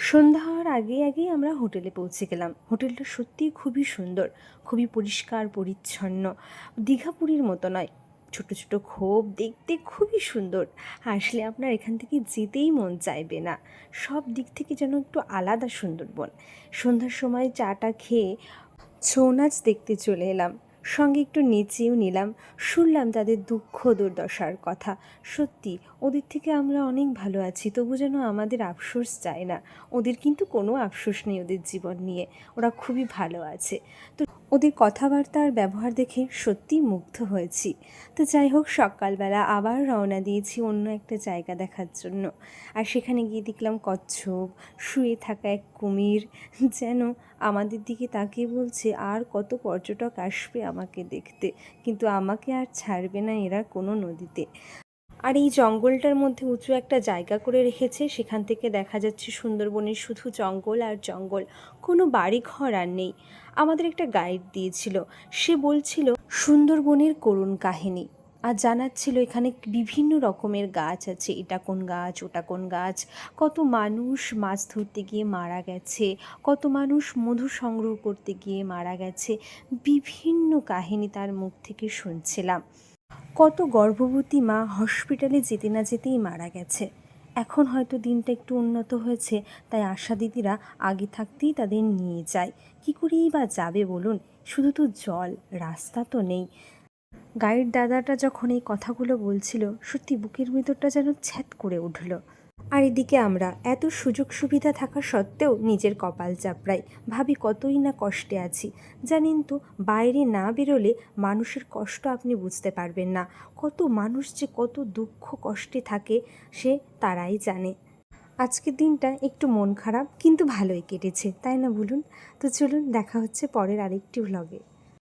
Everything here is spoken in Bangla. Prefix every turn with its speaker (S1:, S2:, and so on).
S1: সন্ধ্যা হওয়ার আগেই আমরা হোটেলে পৌঁছে গেলাম। হোটেলটা সত্যিই খুবই সুন্দর, খুবই পরিষ্কার পরিচ্ছন্ন। দীঘা পুরীর মতো নয়, ছোট ছোট খোপ, দেখতে খুবই সুন্দর। আসলে আপনার এখান থেকে যেতেই মন চাইবে না। সব দিক থেকে যেন একটু আলাদা সুন্দরবন। সন্ধ্যার সময় চাটা খেয়ে ছৌ নাচ দেখতে চলে এলাম, সঙ্গে একটু নেচেও নিলাম। শুনলাম তাদের দুঃখ দুর্দশার কথা। সত্যি ওদের থেকে আমরা অনেক ভালো আছি, তবু যেন আমাদের আফসোস যায় না। ওদের কিন্তু কোনো আফসোস নেই ওদের জীবন নিয়ে, ওরা খুবই ভালো আছে। তো ওদের কথাবার্তা আর ব্যবহার দেখে সত্যিই মুগ্ধ হয়েছি। তো যাই হোক, সকালবেলা আবার রওনা দিয়েছি অন্য একটা জায়গা দেখার জন্য। আর সেখানে গিয়ে দেখলাম কচ্ছপ, শুয়ে থাকা এক কুমির যেন আমাদের দিকে তাকিয়ে বলছে আর কত পর্যটক আসবে আমাকে দেখতে, কিন্তু আমাকে আর ছাড়বে না এরা কোনো নদীতে। আর এই জঙ্গলটার মধ্যে উঁচু একটা জায়গা করে রেখেছে, সেখান থেকে দেখা যাচ্ছে সুন্দরবনের শুধু জঙ্গল আর জঙ্গল, কোনো বাড়ি ঘর আর নেই। আমাদের একটা গাইড দিয়েছিল, সে বলছিল সুন্দরবনের করুণ কাহিনী, আর জানাচ্ছিল এখানে বিভিন্ন রকমের গাছ আছে, এটা কোন গাছ ওটা কোন গাছ, কত মানুষ মাছ ধরতে গিয়ে মারা গেছে, কত মানুষ মধু সংগ্রহ করতে গিয়ে মারা গেছে। বিভিন্ন কাহিনী তার মুখ থেকে শুনছিলাম। কত গর্ভবতী মা হসপিটালে যেতে না যেতেই মারা গেছে। এখন হয়তো দিনটা একটু উন্নত হয়েছে, তাই আশা দিদিরা আগে থাকতেই তাদের নিয়ে যায়। কী করেই বা যাবে বলুন, শুধু তো জল, রাস্তা তো নেই। গাইড দাদাটা যখন এই কথাগুলো বলছিল, সত্যি বুকের ভিতরটা যেন ছ্যাদ করে উঠল। আর এদিকে আমরা এত সুযোগ সুবিধা থাকা সত্ত্বেও নিজের কপাল চাপড়াই, ভাবি কতই না কষ্টে আছি। জানেন তো, বাইরে না বেরোলে মানুষের কষ্ট আপনি বুঝতে পারবেন না। কত মানুষ যে কত দুঃখ কষ্টে থাকে সে তারাই জানে। আজকের দিনটা একটু মন খারাপ, কিন্তু ভালোই কেটেছে, তাই না বলুন? তো চলুন, দেখা হচ্ছে পরের আরেকটি ভ্লগে।